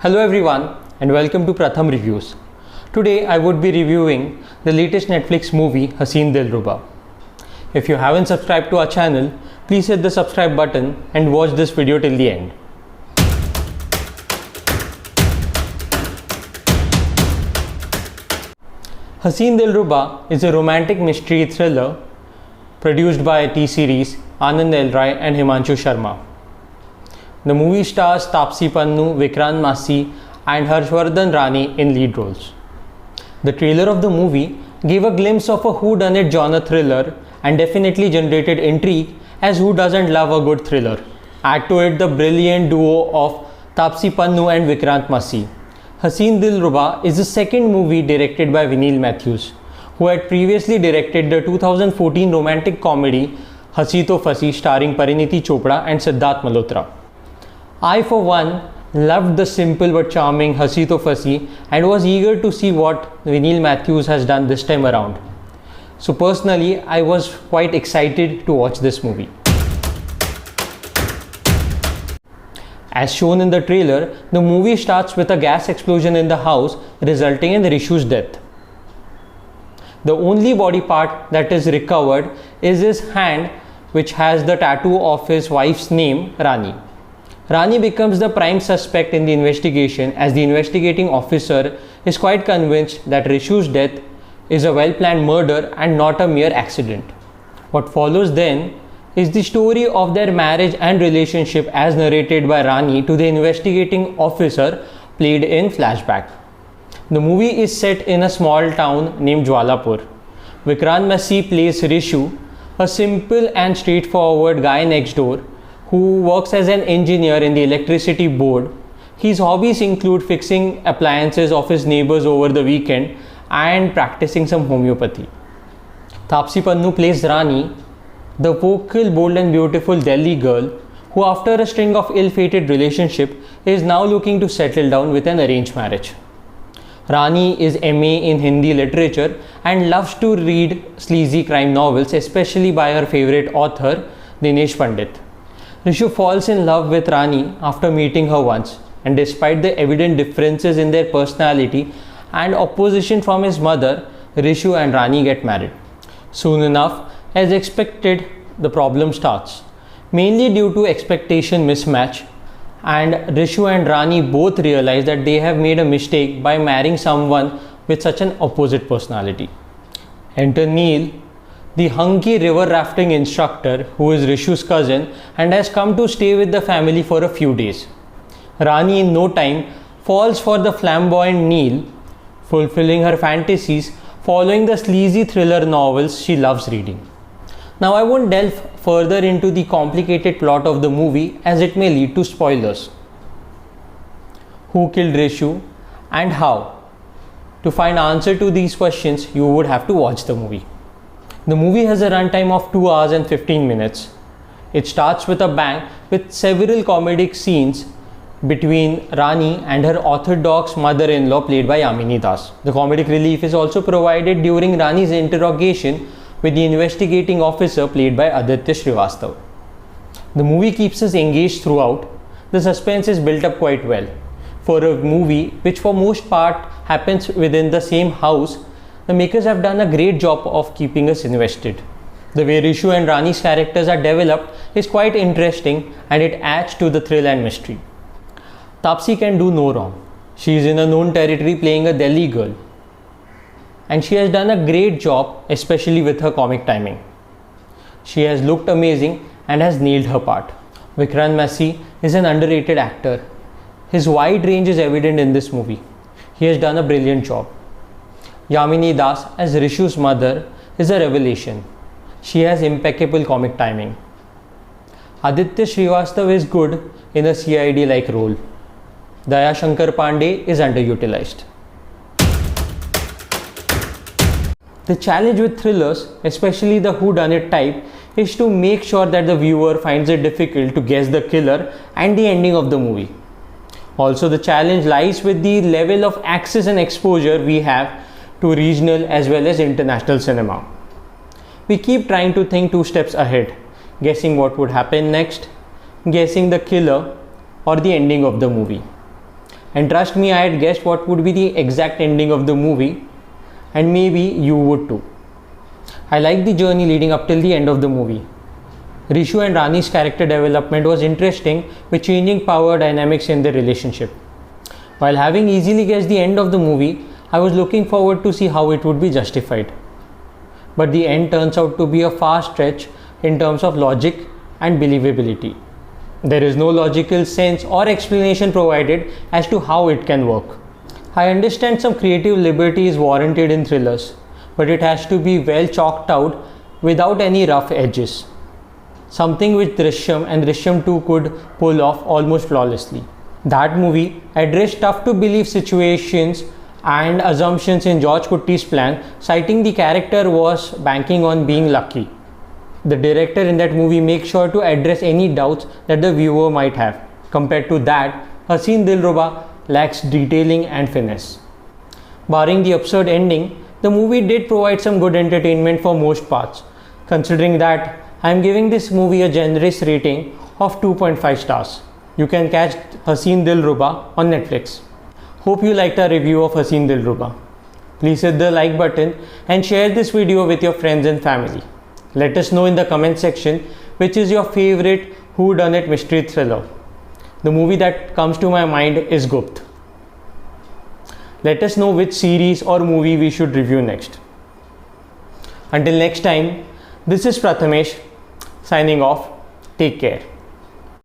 Hello everyone and welcome to Pratham Reviews. Today I would be reviewing the latest Netflix movie Haseen Dilruba. If you haven't subscribed to our channel, please hit the subscribe button and watch this video till the end. Haseen Dilruba is a romantic mystery thriller produced by T-Series, Anand L. Rai and Himanshu Sharma. The movie stars Taapsee Pannu, Vikrant Massey and Harshvardhan Rani in lead roles. The trailer of the movie gave a glimpse of a whodunit genre thriller and definitely generated intrigue, as who doesn't love a good thriller. Add to it the brilliant duo of Taapsee Pannu and Vikrant Massey. Haseen Dilruba is the second movie directed by Vineet Matthews, who had previously directed the 2014 romantic comedy Hasi To Fasi starring Parineeti Chopra and Siddharth Malhotra. I, for one, loved the simple but charming Hasi To Fasi and was eager to see what Vineet Matthews has done this time around. So personally, I was quite excited to watch this movie. As shown in the trailer, the movie starts with a gas explosion in the house resulting in Rishu's death. The only body part that is recovered is his hand, which has the tattoo of his wife's name, Rani. Rani becomes the prime suspect in the investigation, as the investigating officer is quite convinced that Rishu's death is a well-planned murder and not a mere accident. What follows then is the story of their marriage and relationship as narrated by Rani to the investigating officer, played in flashback. The movie is set in a small town named Jwalapur. Vikrant Massey plays Rishu, a simple and straightforward guy next door who works as an engineer in the electricity board. His hobbies include fixing appliances of his neighbors over the weekend and practicing some homeopathy. Taapsee Pannu plays Rani, the vocal, bold and beautiful Delhi girl who, after a string of ill-fated relationships, is now looking to settle down with an arranged marriage. Rani is MA in Hindi literature and loves to read sleazy crime novels, especially by her favorite author, Dinesh Pandit. Rishu falls in love with Rani after meeting her once, and despite the evident differences in their personality and opposition from his mother, Rishu and Rani get married. Soon enough, as expected, the problem starts, mainly due to expectation mismatch, and Rishu and Rani both realize that they have made a mistake by marrying someone with such an opposite personality. Enter Neil, the hunky river rafting instructor who is Rishu's cousin and has come to stay with the family for a few days. Rani in no time falls for the flamboyant Neil, fulfilling her fantasies following the sleazy thriller novels she loves reading. Now I won't delve further into the complicated plot of the movie as it may lead to spoilers. Who killed Rishu and how? To find answer to these questions, you would have to watch the movie. The movie has a runtime of 2 hours and 15 minutes. It starts with a bang with several comedic scenes between Rani and her orthodox mother-in-law played by Yamini Das. The comedic relief is also provided during Rani's interrogation with the investigating officer played by Aditya Srivastav. The movie keeps us engaged throughout. The suspense is built up quite well. For a movie which for most part happens within the same house, the makers have done a great job of keeping us invested. The way Rishu and Rani's characters are developed is quite interesting and it adds to the thrill and mystery. Taapsee can do no wrong. She is in a known territory playing a Delhi girl, and she has done a great job, especially with her comic timing. She has looked amazing and has nailed her part. Vikrant Massey is an underrated actor. His wide range is evident in this movie. He has done a brilliant job. Yamini Das as Rishu's mother is a revelation. She has impeccable comic timing. Aditya Srivastav is good in a CID-like role. Daya Shankar Pandey is underutilized. The challenge with thrillers, especially the whodunit type, is to make sure that the viewer finds it difficult to guess the killer and the ending of the movie. Also, the challenge lies with the level of access and exposure we have to regional as well as international cinema. We keep trying to think 2 steps ahead, guessing what would happen next, guessing the killer or the ending of the movie. And trust me, I had guessed what would be the exact ending of the movie, and maybe you would too. I liked the journey leading up till the end of the movie. Rishu and Rani's character development was interesting, with changing power dynamics in their relationship. While having easily guessed the end of the movie, I was looking forward to see how it would be justified. But the end turns out to be a far stretch in terms of logic and believability. There is no logical sense or explanation provided as to how it can work. I understand some creative liberty is warranted in thrillers, but it has to be well chalked out without any rough edges. Something which Drishyam and Drishyam 2 could pull off almost flawlessly. That movie addressed tough to believe situations and assumptions in George Kutty's plan, citing the character was banking on being lucky. The director in that movie makes sure to address any doubts that the viewer might have. Compared to that, Haseen Dilruba lacks detailing and finesse. Barring the absurd ending, the movie did provide some good entertainment for most parts. Considering that, I am giving this movie a generous rating of 2.5 stars. You can catch Haseen Dilruba on Netflix. Hope you liked our review of Haseen Dilruba. Please hit the like button and share this video with your friends and family. Let us know in the comment section which is your favorite whodunit mystery thriller. The movie that comes to my mind is Gupt. Let us know which series or movie we should review next. Until next time, this is Prathamesh signing off. Take care.